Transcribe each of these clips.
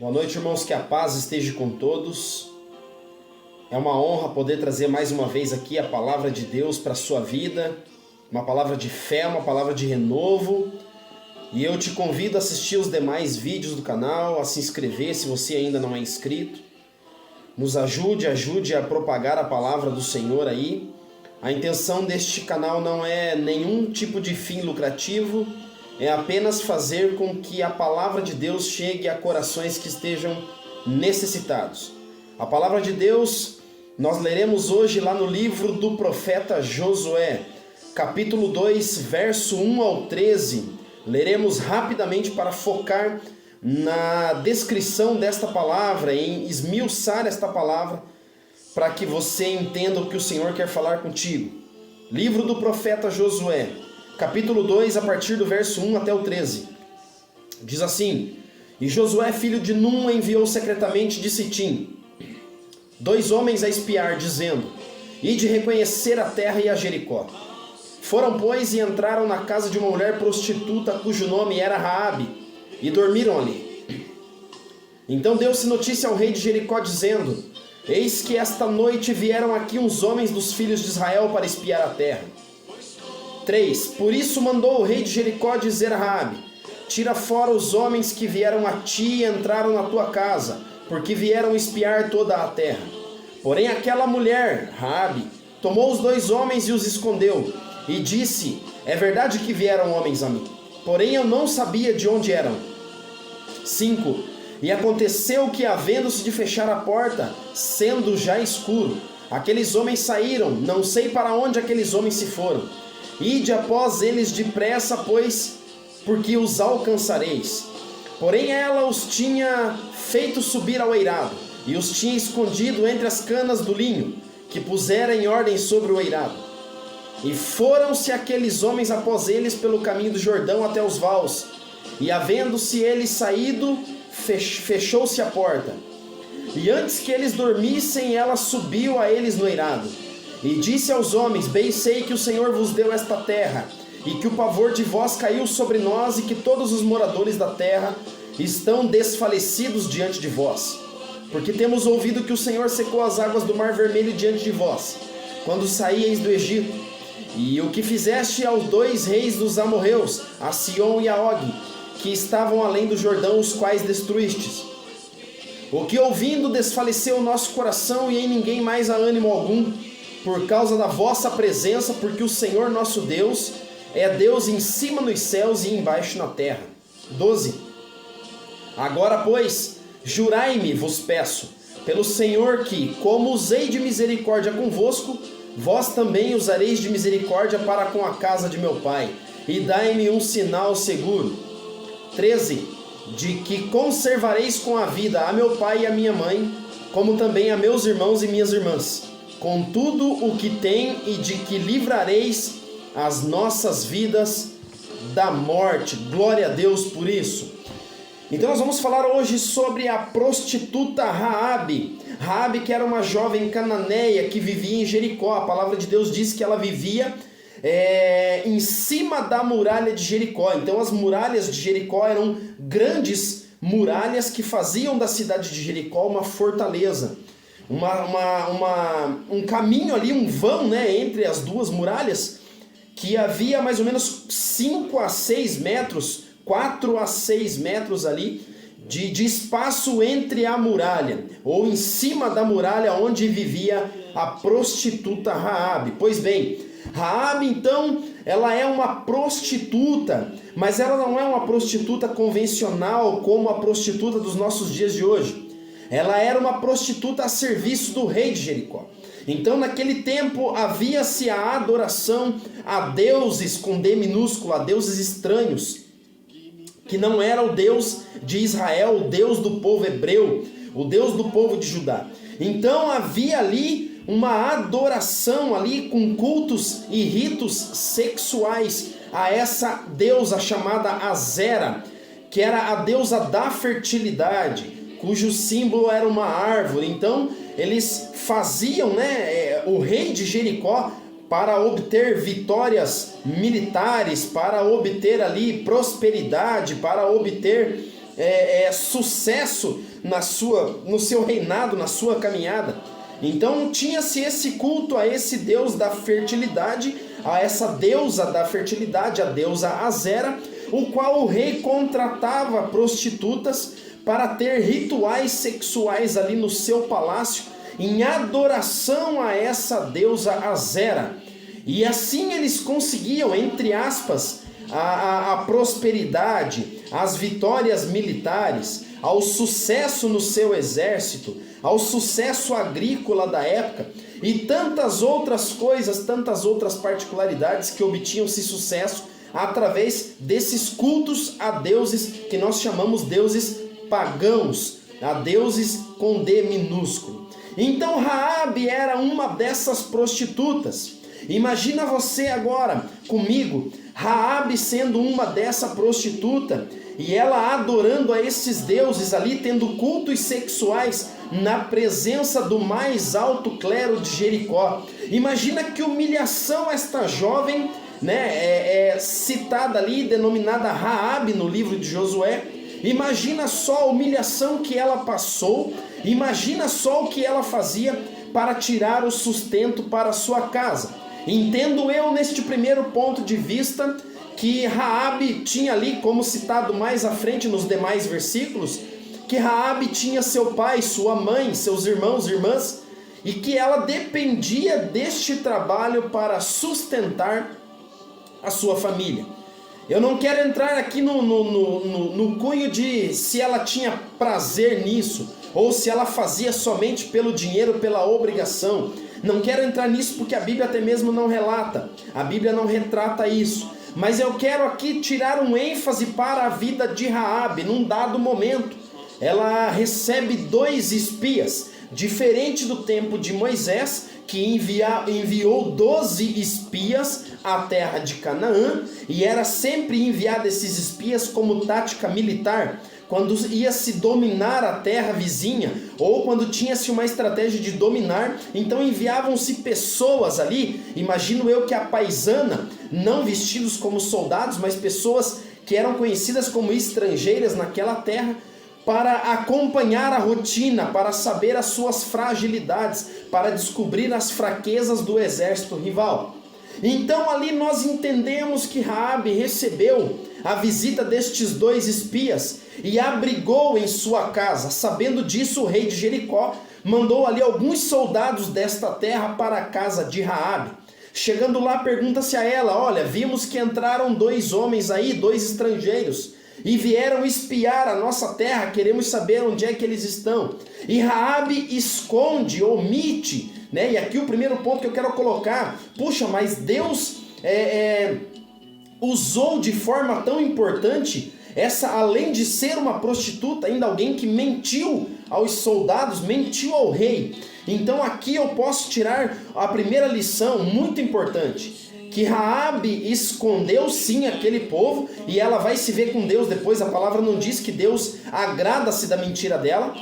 Boa noite, irmãos, que a paz esteja com todos. É uma honra poder trazer mais uma vez aqui a palavra de Deus para a sua vida, uma palavra de fé, uma palavra de renovo. E eu te convido a assistir os demais vídeos do canal, a se inscrever se você ainda não é inscrito. Nos ajude a propagar a palavra do Senhor aí. A intenção deste canal não é nenhum tipo de fim lucrativo, é apenas fazer com que a palavra de Deus chegue a corações que estejam necessitados. A palavra de Deus nós leremos hoje lá no livro do profeta Josué, capítulo 2, verso 1 ao 13. Leremos rapidamente para focar na descrição desta palavra, em esmiuçar esta palavra, para que você entenda o que o Senhor quer falar contigo. Livro do profeta Josué, capítulo 2, a partir do verso 1 até o 13. Diz assim: E Josué, filho de Num, enviou secretamente de Sitim 2 homens a espiar, dizendo: Ide reconhecer a terra e a Jericó. Foram, pois, e entraram na casa de uma mulher prostituta, cujo nome era Raabe, e dormiram ali. Então deu-se notícia ao rei de Jericó, dizendo: Eis que esta noite vieram aqui uns homens dos filhos de Israel para espiar a terra. 3. Por isso mandou o rei de Jericó dizer a Raabe: Tira fora os homens que vieram a ti e entraram na tua casa, porque vieram espiar toda a terra. Porém aquela mulher, Raabe, tomou os 2 homens e os escondeu, e disse: É verdade que vieram homens a mim, porém eu não sabia de onde eram. 5. E aconteceu que, havendo-se de fechar a porta, sendo já escuro, aqueles homens saíram, não sei para onde aqueles homens se foram. Ide após eles depressa, pois, porque os alcançareis. Porém ela os tinha feito subir ao eirado, e os tinha escondido entre as canas do linho, que pusera em ordem sobre o eirado. E foram-se aqueles homens após eles pelo caminho do Jordão até os vaus, e havendo-se eles saído, fechou-se a porta. E antes que eles dormissem, ela subiu a eles no eirado, e disse aos homens: Bem sei que o Senhor vos deu esta terra, e que o pavor de vós caiu sobre nós, e que todos os moradores da terra estão desfalecidos diante de vós. Porque temos ouvido que o Senhor secou as águas do Mar Vermelho diante de vós, quando saíeis do Egito, e o que fizeste aos 2 reis dos amorreus, a Sion e a Og, que estavam além do Jordão, os quais destruístes. O que ouvindo desfaleceu o nosso coração, e em ninguém mais há ânimo algum, por causa da vossa presença, porque o Senhor nosso Deus é Deus em cima nos céus e embaixo na terra. 12. Agora, pois, jurai-me, vos peço, pelo Senhor que, como usei de misericórdia convosco, vós também usareis de misericórdia para com a casa de meu pai, e dai-me um sinal seguro. 13. De que conservareis com a vida a meu pai e a minha mãe, como também a meus irmãos e minhas irmãs, com tudo o que tem, e de que livrareis as nossas vidas da morte. Glória a Deus por isso. Então nós vamos falar hoje sobre a prostituta Raabe. Raabe, que era uma jovem cananeia que vivia em Jericó. A palavra de Deus diz que ela vivia em cima da muralha de Jericó. Então as muralhas de Jericó eram grandes muralhas que faziam da cidade de Jericó uma fortaleza. Um caminho ali, um vão, né, entre as 2 muralhas, que havia mais ou menos 5 a 6 metros, 4 a 6 metros ali, de espaço entre a muralha, ou em cima da muralha onde vivia a prostituta Raabe. Pois bem, Raabe, então, ela é uma prostituta, mas ela não é uma prostituta convencional como a prostituta dos nossos dias de hoje. Ela era uma prostituta a serviço do rei de Jericó. Então, naquele tempo, havia-se a adoração a deuses com D minúsculo, a deuses estranhos, que não era o Deus de Israel, o Deus do povo hebreu, o Deus do povo de Judá. Então, havia ali uma adoração ali com cultos e ritos sexuais a essa deusa chamada Azera, que era a deusa da fertilidade, cujo símbolo era uma árvore. Então eles faziam, o rei de Jericó, para obter vitórias militares, para obter ali prosperidade, para obter sucesso no seu reinado, na sua caminhada. Então tinha-se esse culto a esse deus da fertilidade, a essa deusa da fertilidade, a deusa Azera, o qual o rei contratava prostitutas para ter rituais sexuais ali no seu palácio, em adoração a essa deusa Azera. E assim eles conseguiam, entre aspas, a prosperidade, as vitórias militares, ao sucesso no seu exército, ao sucesso agrícola da época e tantas outras coisas, tantas outras particularidades que obtinham-se sucesso através desses cultos a deuses que nós chamamos deuses pagãos, a deuses com D minúsculo. Então Raabe era uma dessas prostitutas. Imagina você agora comigo, Raabe sendo uma dessa prostituta e ela adorando a esses deuses ali, tendo cultos sexuais na presença do mais alto clero de Jericó. Imagina que humilhação esta jovem, citada ali, denominada Raabe no livro de Josué. Imagina só a humilhação que ela passou, imagina só o que ela fazia para tirar o sustento para a sua casa. Entendo eu neste primeiro ponto de vista que Raabe tinha ali, como citado mais à frente nos demais versículos, que Raabe tinha seu pai, sua mãe, seus irmãos e irmãs, e que ela dependia deste trabalho para sustentar a sua família. Eu não quero entrar aqui no cunho de se ela tinha prazer nisso, ou se ela fazia somente pelo dinheiro, pela obrigação. Não quero entrar nisso porque a Bíblia até mesmo não relata, a Bíblia não retrata isso. Mas eu quero aqui tirar um ênfase para a vida de Raabe. Num dado momento, ela recebe 2 espias, diferente do tempo de Moisés, que enviou 12 espias à terra de Canaã, e era sempre enviado esses espias como tática militar, quando ia se dominar a terra vizinha, ou quando tinha-se uma estratégia de dominar, então enviavam-se pessoas ali, imagino eu que a paisana, não vestidos como soldados, mas pessoas que eram conhecidas como estrangeiras naquela terra, para acompanhar a rotina, para saber as suas fragilidades, para descobrir as fraquezas do exército rival. Então ali nós entendemos que Raabe recebeu a visita destes 2 espias e abrigou em sua casa. Sabendo disso, o rei de Jericó mandou ali alguns soldados desta terra para a casa de Raabe. Chegando lá, pergunta-se a ela: olha, vimos que entraram 2 homens aí, 2 estrangeiros, e vieram espiar a nossa terra, queremos saber onde é que eles estão. E Raabe esconde, omite, E aqui o primeiro ponto que eu quero colocar, puxa, mas Deus usou de forma tão importante essa, além de ser uma prostituta, ainda alguém que mentiu aos soldados, mentiu ao rei. Então aqui eu posso tirar a primeira lição muito importante, que Raabe escondeu sim aquele povo, e ela vai se ver com Deus depois. A palavra não diz que Deus agrada-se da mentira dela,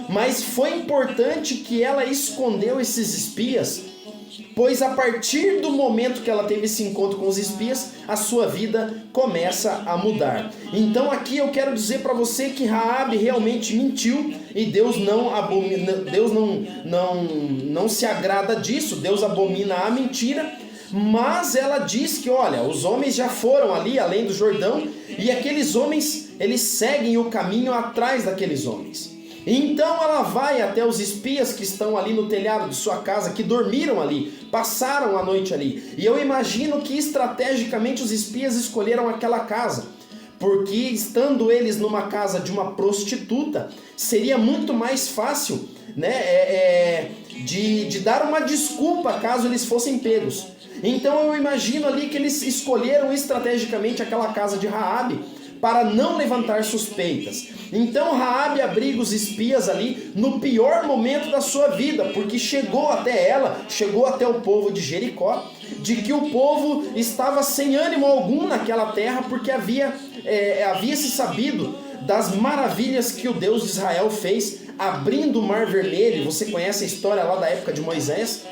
mas foi importante que ela escondeu esses espias, pois a partir do momento que ela teve esse encontro com os espias, a sua vida começa a mudar. Então aqui eu quero dizer para você que Raabe realmente mentiu, e Deus não abomina, Deus não se agrada disso, Deus abomina a mentira. Mas ela diz que, olha, os homens já foram ali além do Jordão, e aqueles homens, eles seguem o caminho atrás daqueles homens. Então ela vai até os espias que estão ali no telhado de sua casa, que dormiram ali, passaram a noite ali. E eu imagino que estrategicamente os espias escolheram aquela casa, porque estando eles numa casa de uma prostituta, seria muito mais fácil, de dar uma desculpa caso eles fossem pegos. Então eu imagino ali que eles escolheram estrategicamente aquela casa de Raabe para não levantar suspeitas. Então Raabe abriga os espias ali no pior momento da sua vida, porque chegou até ela, chegou até o povo de Jericó, de que o povo estava sem ânimo algum naquela terra, porque havia se sabido das maravilhas que o Deus de Israel fez, abrindo o Mar Vermelho. Você conhece a história lá da época de Moisés?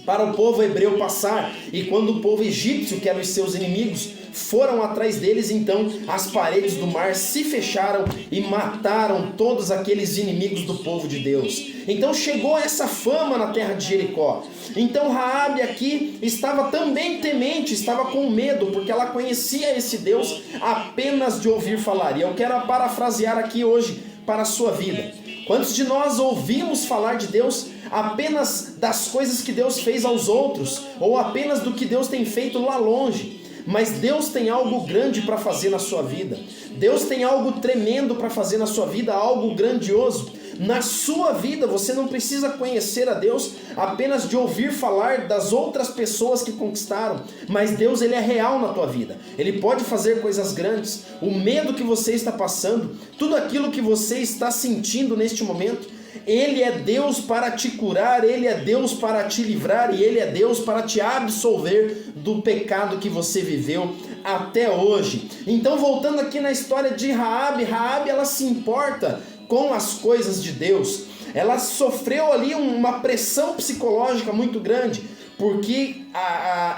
Para o povo hebreu passar, e quando o povo egípcio, que eram os seus inimigos, foram atrás deles, então as paredes do mar se fecharam e mataram todos aqueles inimigos do povo de Deus. Então chegou essa fama na terra de Jericó. Então Raabe aqui estava também temente, estava com medo, porque ela conhecia esse Deus apenas de ouvir falar. E eu quero parafrasear aqui hoje para a sua vida. Quantos de nós ouvimos falar de Deus apenas das coisas que Deus fez aos outros, ou apenas do que Deus tem feito lá longe? Mas Deus tem algo grande para fazer na sua vida. Deus tem algo tremendo para fazer na sua vida, algo grandioso. Na sua vida você não precisa conhecer a Deus apenas de ouvir falar das outras pessoas que conquistaram, mas Deus, ele é real na tua vida. Ele pode fazer coisas grandes. O medo que você está passando, tudo aquilo que você está sentindo neste momento, Ele é Deus para te curar, Ele é Deus para te livrar e Ele é Deus para te absolver do pecado que você viveu até hoje. Então, voltando aqui na história de Raabe, ela se importa com as coisas de Deus. Ela sofreu ali uma pressão psicológica muito grande, porque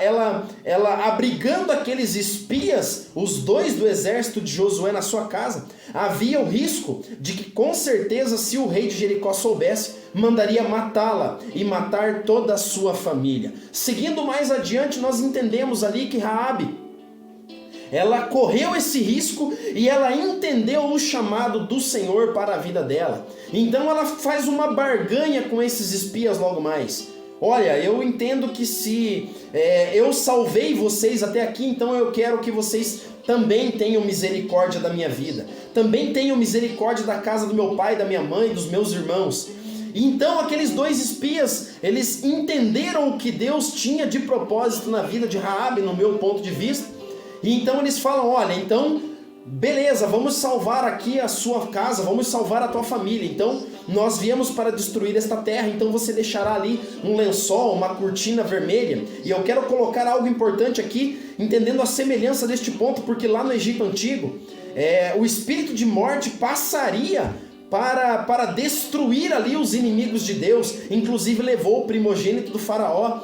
ela abrigando aqueles espias, os dois do exército de Josué na sua casa, havia o risco de que com certeza, se o rei de Jericó soubesse, mandaria matá-la e matar toda a sua família. Seguindo mais adiante, nós entendemos ali que Raabe, ela correu esse risco e ela entendeu o chamado do Senhor para a vida dela. Então ela faz uma barganha com esses espias logo mais. Olha, eu entendo que se eu salvei vocês até aqui, então eu quero que vocês também tenham misericórdia da minha vida. Também tenham misericórdia da casa do meu pai, da minha mãe, dos meus irmãos. Então aqueles dois espias, eles entenderam o que Deus tinha de propósito na vida de Raabe, no meu ponto de vista. E então eles falam, olha, então, beleza, vamos salvar aqui a sua casa, vamos salvar a tua família. Então, nós viemos para destruir esta terra, então você deixará ali um lençol, uma cortina vermelha. E eu quero colocar algo importante aqui, entendendo a semelhança deste ponto, porque lá no Egito Antigo, o espírito de morte passaria para destruir ali os inimigos de Deus. Inclusive levou o primogênito do faraó,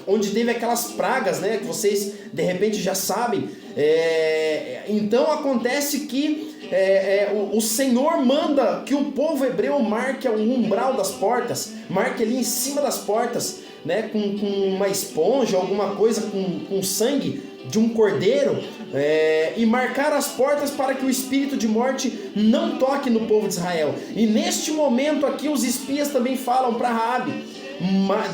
onde teve aquelas pragas, né, que vocês de repente já sabem. Então acontece que o Senhor manda que o povo hebreu marque o umbral das portas, marque ali em cima das portas, né, com uma esponja, alguma coisa com sangue de um cordeiro, e marcar as portas para que o espírito de morte não toque no povo de Israel. E neste momento aqui os espias também falam para Raabe,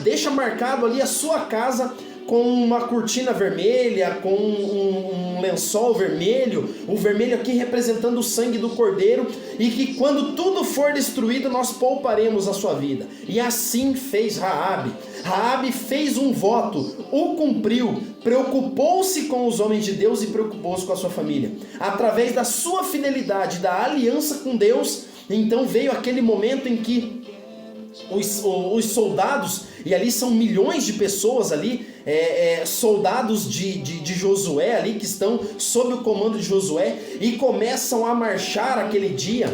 deixa marcado ali a sua casa com uma cortina vermelha, com um lençol vermelho, o vermelho aqui representando o sangue do cordeiro, e que quando tudo for destruído nós pouparemos a sua vida. E assim fez Raabe. Raabe fez um voto, o cumpriu, preocupou-se com os homens de Deus e preocupou-se com a sua família. Através da sua fidelidade, da aliança com Deus, então veio aquele momento em que os soldados, e ali são milhões de pessoas ali, soldados de Josué ali, que estão sob o comando de Josué, e começam a marchar aquele dia,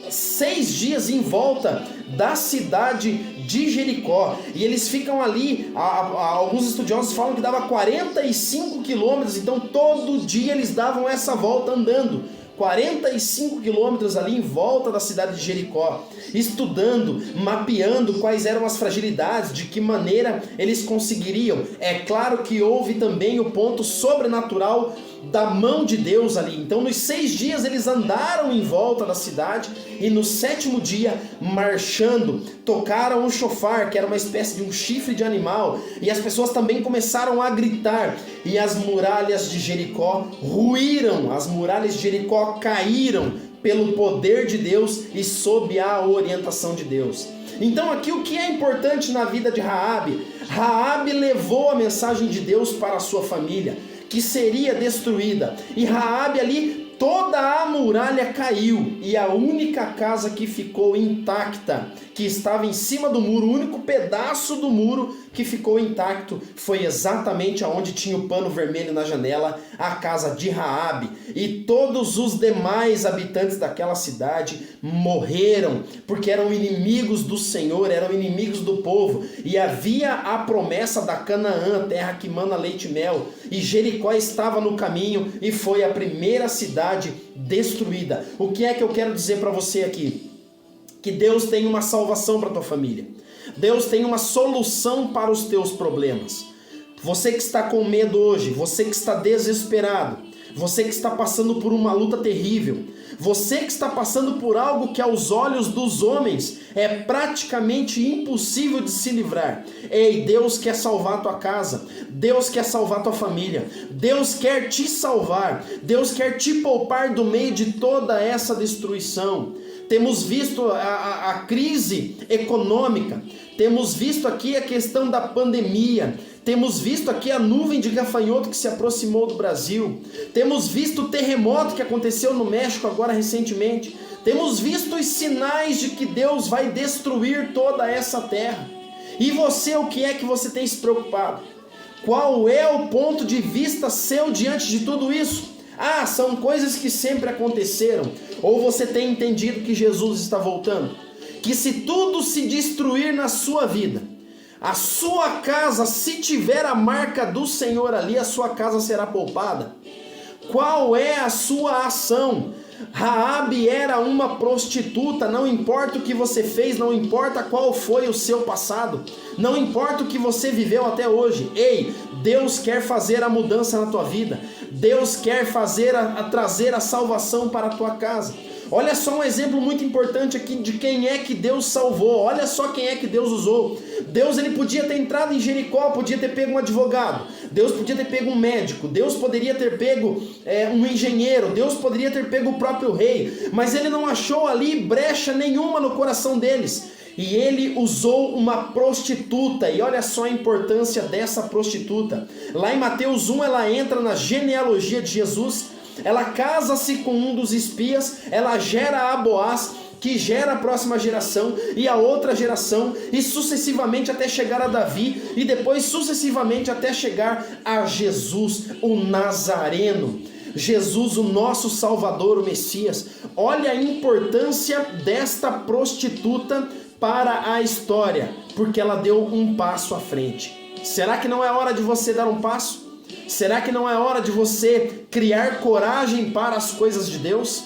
6 dias em volta da cidade de Jericó, e eles ficam ali, alguns estudiosos falam que dava 45 quilômetros, então todo dia eles davam essa volta andando, 45 quilômetros ali em volta da cidade de Jericó, estudando, mapeando quais eram as fragilidades, de que maneira eles conseguiriam. É claro que houve também o ponto sobrenatural da mão de Deus ali. Então nos 6 dias eles andaram em volta da cidade, e no 7º dia, marchando, tocaram o chofar, que era uma espécie de um chifre de animal, e as pessoas também começaram a gritar, e as muralhas de Jericó ruíram, as muralhas de Jericó caíram pelo poder de Deus e sob a orientação de Deus. Então aqui o que é importante na vida de Raabe? Raabe levou a mensagem de Deus para a sua família, que seria destruída, e Raabe ali toda a muralha caiu e a única casa que ficou intacta, que estava em cima do muro, o único pedaço do muro que ficou intacto, foi exatamente aonde tinha o pano vermelho na janela, a casa de Raabe. E todos os demais habitantes daquela cidade morreram, porque eram inimigos do Senhor, eram inimigos do povo. E havia a promessa da Canaã, terra que mana leite e mel. E Jericó estava no caminho e foi a primeira cidade destruída. O que é que eu quero dizer para você aqui? Que Deus tem uma salvação para a tua família. Deus tem uma solução para os teus problemas. Você que está com medo hoje, você que está desesperado, você que está passando por uma luta terrível, você que está passando por algo que aos olhos dos homens é praticamente impossível de se livrar. Ei, Deus quer salvar a tua casa, Deus quer salvar a tua família, Deus quer te salvar, Deus quer te poupar do meio de toda essa destruição. Temos visto a crise econômica, temos visto aqui a questão da pandemia, temos visto aqui a nuvem de gafanhoto que se aproximou do Brasil, temos visto o terremoto que aconteceu no México agora recentemente, temos visto os sinais de que Deus vai destruir toda essa terra. E você, o que é que você tem se preocupado? Qual é o ponto de vista seu diante de tudo isso? Ah, são coisas que sempre aconteceram. Ou você tem entendido que Jesus está voltando? Que se tudo se destruir na sua vida, a sua casa, se tiver a marca do Senhor ali, a sua casa será poupada? Qual é a sua ação? Raabe era uma prostituta, não importa o que você fez, não importa qual foi o seu passado, não importa o que você viveu até hoje. Ei, Deus quer fazer a mudança na tua vida, Deus quer trazer a salvação para a tua casa. Olha só um exemplo muito importante aqui de quem é que Deus salvou. Olha só quem é que Deus usou. Deus, ele podia ter entrado em Jericó, podia ter pego um advogado, Deus podia ter pego um médico, Deus poderia ter pego um engenheiro, Deus poderia ter pego o próprio rei, mas ele não achou ali brecha nenhuma no coração deles. E ele usou uma prostituta, e olha só a importância dessa prostituta. Lá em Mateus 1, ela entra na genealogia de Jesus, ela casa-se com um dos espias, ela gera a Boaz, que gera a próxima geração e a outra geração, e sucessivamente até chegar a Davi, e depois sucessivamente até chegar a Jesus, o Nazareno. Jesus, o nosso Salvador, o Messias. Olha a importância desta prostituta para a história, porque ela deu um passo à frente. Será que não é hora de você dar um passo? Será que não é hora de você criar coragem para as coisas de Deus?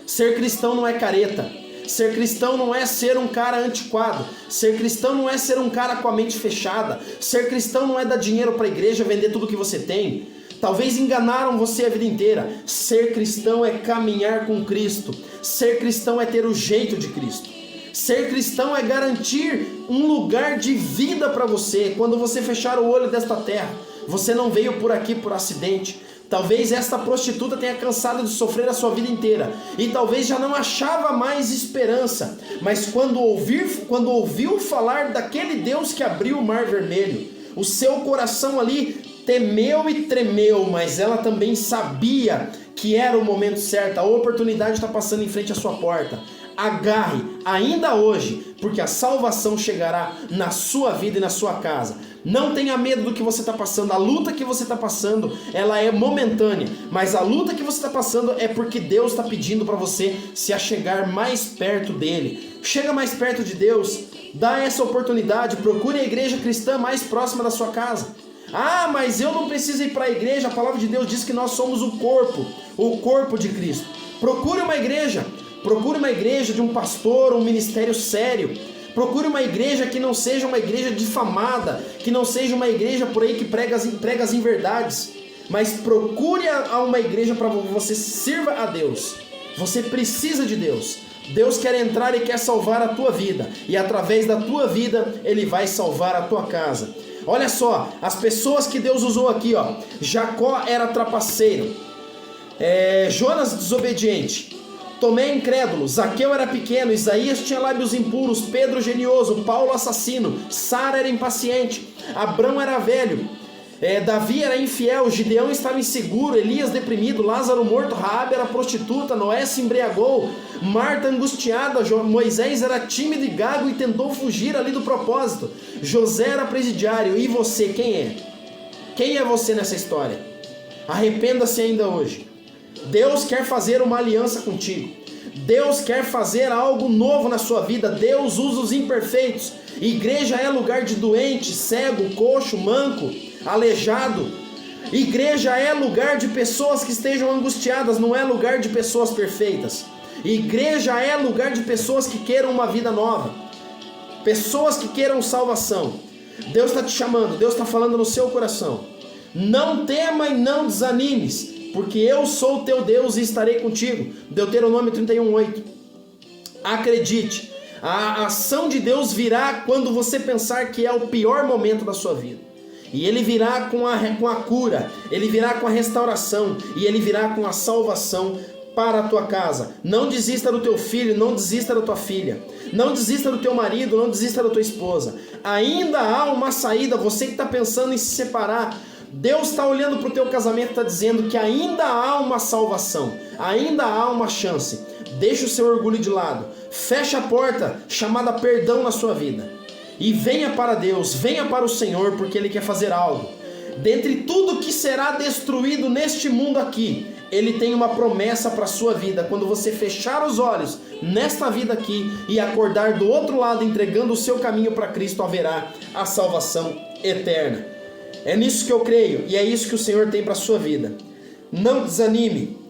Ser cristão não é careta. Ser cristão não é ser um cara antiquado. Ser cristão não é ser um cara com a mente fechada. Ser cristão não é dar dinheiro para a igreja, vender tudo que você tem. Talvez enganaram você a vida inteira. Ser cristão é caminhar com Cristo. Ser cristão é ter o jeito de Cristo. Ser cristão é garantir um lugar de vida para você. Quando você fechar o olho desta terra, você não veio por aqui por acidente. Talvez esta prostituta tenha cansado de sofrer a sua vida inteira e talvez já não achava mais esperança. Mas quando ouviu falar daquele Deus que abriu o mar vermelho, o seu coração ali temeu e tremeu, mas ela também sabia que era o momento certo. A oportunidade está passando em frente à sua porta. Agarre ainda hoje, porque a salvação chegará na sua vida e na sua casa. Não tenha medo do que você está passando. A luta que você está passando, ela é momentânea, mas a luta que você está passando é porque Deus está pedindo para você se achegar mais perto dele. Chega mais perto de Deus, dá essa oportunidade, procure a igreja cristã mais próxima da sua casa. Ah, mas eu não preciso ir para a igreja. A palavra de Deus diz que nós somos o corpo de Cristo. Procure uma igreja de um pastor, um ministério sério. Procure uma igreja que não seja uma igreja difamada, que não seja uma igreja por aí que prega as inverdades, mas procure uma igreja para que você sirva a Deus. Você precisa de Deus. Deus quer entrar e quer salvar a tua vida, e através da tua vida Ele vai salvar a tua casa. Olha só, as pessoas que Deus usou aqui, ó. Jacó era trapaceiro, Jonas desobediente, Tomé incrédulo, Zaqueu era pequeno, Isaías tinha lábios impuros, Pedro genioso, Paulo assassino, Sara era impaciente, Abrão era velho, Davi era infiel, Gideão estava inseguro, Elias deprimido, Lázaro morto, Raabe era prostituta, Noé se embriagou, Marta angustiada, Moisés era tímido e gago e tentou fugir ali do propósito, José era presidiário. E você, quem é? Quem é você nessa história? Arrependa-se ainda hoje. Deus quer fazer uma aliança contigo. Deus quer fazer algo novo na sua vida. Deus usa os imperfeitos. Igreja é lugar de doente, cego, coxo, manco, aleijado. Igreja é lugar de pessoas que estejam angustiadas, não é lugar de pessoas perfeitas. Igreja é lugar de pessoas que queiram uma vida nova, pessoas que queiram salvação. Deus está te chamando, Deus está falando no seu coração. Não tema e não desanimes, porque eu sou o teu Deus e estarei contigo. Deuteronômio 31:8. Acredite, a ação de Deus virá quando você pensar que é o pior momento da sua vida. E Ele virá com a cura, Ele virá com a restauração, e Ele virá com a salvação para a tua casa. Não desista do teu filho, não desista da tua filha, não desista do teu marido, não desista da tua esposa. Ainda há uma saída. Você que está pensando em se separar, Deus está olhando para o teu casamento e está dizendo que ainda há uma salvação, ainda há uma chance. Deixa o seu orgulho de lado, fecha a porta chamada perdão na sua vida e venha para Deus, venha para o Senhor, porque Ele quer fazer algo. Dentre tudo que será destruído neste mundo aqui, Ele tem uma promessa para a sua vida. Quando você fechar os olhos nesta vida aqui e acordar do outro lado entregando o seu caminho para Cristo, haverá a salvação eterna. É nisso que eu creio e é isso que o Senhor tem para a sua vida. Não desanime.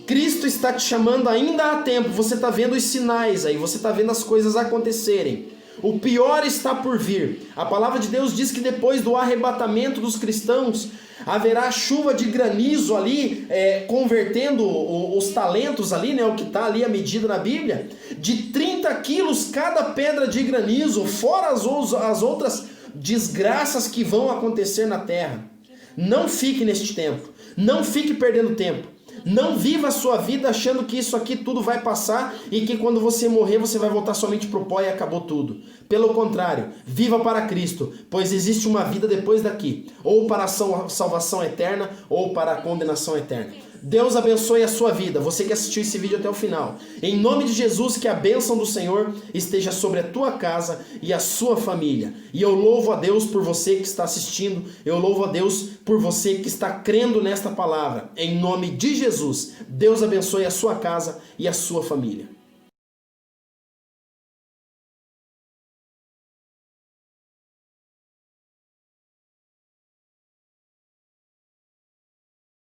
Cristo está te chamando, ainda há tempo. Você está vendo os sinais aí, você está vendo as coisas acontecerem. O pior está por vir. A palavra de Deus diz que depois do arrebatamento dos cristãos, haverá chuva de granizo ali, convertendo os talentos ali, né, o que está ali a medida na Bíblia, de 30 quilos cada pedra de granizo, fora as outras desgraças que vão acontecer na terra. Não fique neste tempo, não fique perdendo tempo. Não viva a sua vida achando que isso aqui tudo vai passar e que quando você morrer você vai voltar somente para o pó e acabou tudo. Pelo contrário, viva para Cristo, pois existe uma vida depois daqui, ou para a salvação eterna ou para a condenação eterna. Deus abençoe a sua vida, você que assistiu esse vídeo até o final. Em nome de Jesus, que a bênção do Senhor esteja sobre a tua casa e a sua família. E eu louvo a Deus por você que está assistindo, eu louvo a Deus por você que está crendo nesta palavra. Em nome de Jesus, Deus abençoe a sua casa e a sua família.